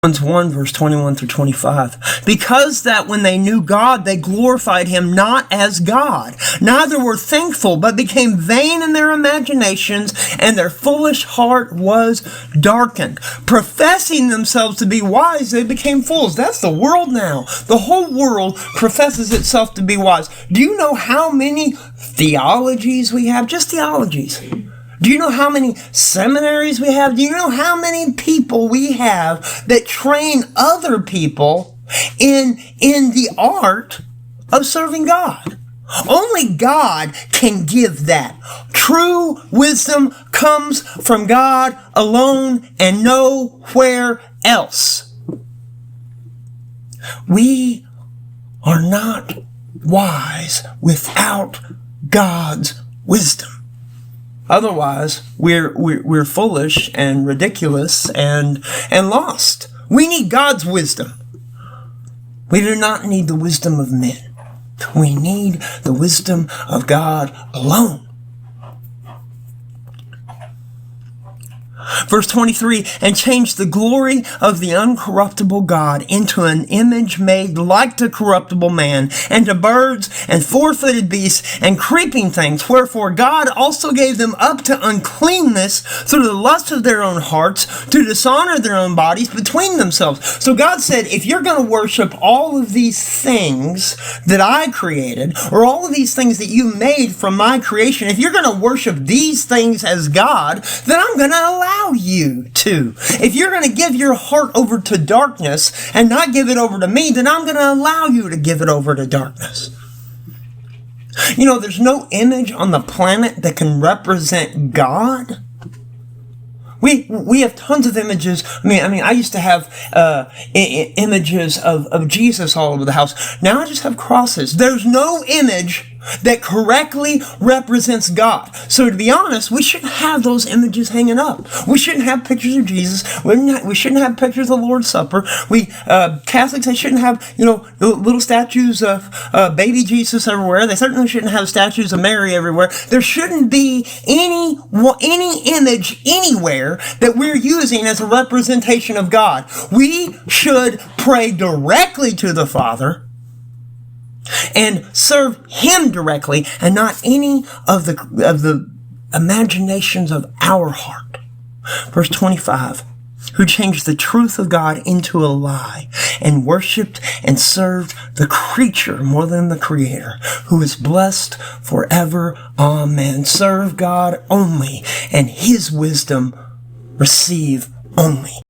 Romans 1 verse 21 through 25. Because that when they knew God, they glorified him not as God, neither were thankful, but became vain in their imaginations, and their foolish heart was darkened. Professing themselves to be wise, they became fools. That's the world now. The whole world professes itself to be wise. Do you know how many theologies we have? Just theologies. Do you know how many seminaries we have? Do you know how many people we have that train other people in the art of serving God? Only God can give that. True wisdom comes from God alone and nowhere else. We are not wise without God's wisdom. Otherwise, we're foolish and ridiculous and lost. We need God's wisdom. We do not need the wisdom of men. We need the wisdom of God alone. Verse 23, and changed the glory of the uncorruptible God into an image made like to corruptible man, and to birds, and four-footed beasts, and creeping things. Wherefore God also gave them up to uncleanness through the lust of their own hearts, to dishonor their own bodies between themselves. So God said, if you're going to worship all of these things that I created, or all of these things that you made from my creation, if you're going to worship these things as God, then I'm going to allow you to. If you're going to give your heart over to darkness and not give it over to me, then I'm going to allow you to give it over to darkness. You know, there's no image on the planet that can represent God. We have tons of images. I mean, I used to have images of Jesus all over the house. Now I just have crosses. There's no image that correctly represents God. So to be honest, we shouldn't have those images hanging up. We shouldn't have pictures of Jesus. We shouldn't have pictures of the Lord's Supper. Catholics, they shouldn't have, little statues of baby Jesus everywhere. They certainly shouldn't have statues of Mary everywhere. There shouldn't be any image anywhere that we're using as a representation of God. We should pray directly to the Father and serve him directly, and not any of the imaginations of our heart. Verse 25, who changed the truth of God into a lie, and worshipped and served the creature more than the Creator, who is blessed forever. Amen. Serve God only, and his wisdom receive only.